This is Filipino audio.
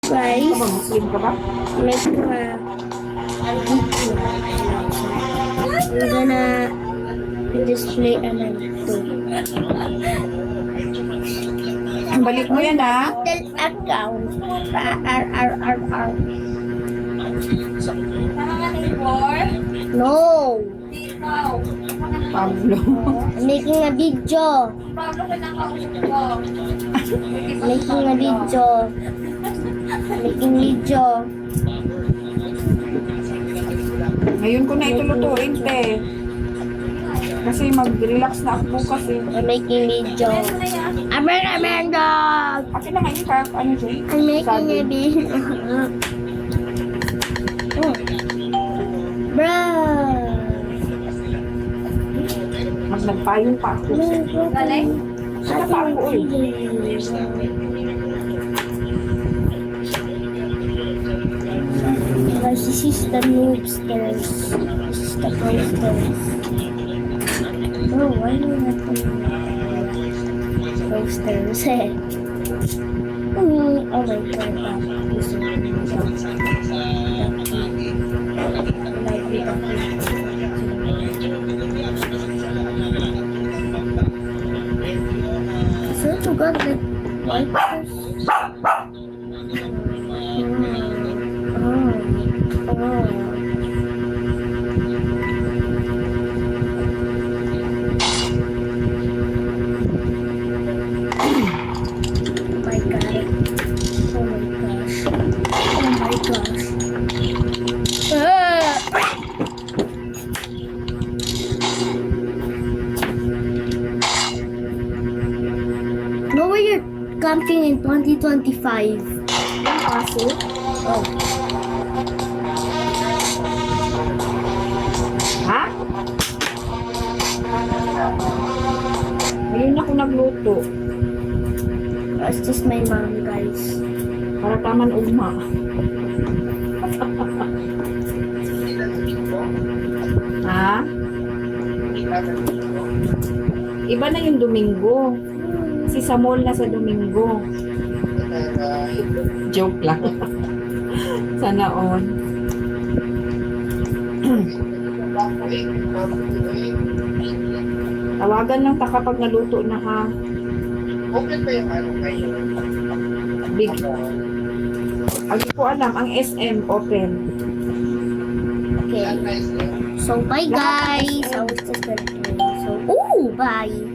Guys, Muslim ka ba? make a video. I'm gonna display a to. Balik mo yan, ha? Little account. R. No. Pablo. I'm making a video. Making a video. Making video. Ngayon ko na itulutuin, te. Kasi mag-relax na ako bukas, eh. I'm making video. Amanda. Akin na ngayon, ka. Ano dyan? I'm making a video. Bruh. Nagpayong pa ako. Galing? Saka pa ako, eh. Guys, this is the noobsters. This is the posters. Oh, why do you have to posters? Oh my god. So to God, like wipers. No way you're camping in 2025. Kaso, Oh. ha? Ngayon ako nagluto. That's just my mom, guys. Para taman ugma. Ha? Iba na yung Domingo. Si Samuel na sa Domingo. Joke lang. Sana all. Tawagan lang ta kapag naluto na, ha. Open ba yung ano kayo? Big. Hindi ko alam, ang SM open. Okay. So, bye, guys. I was just gonna play. So, bye.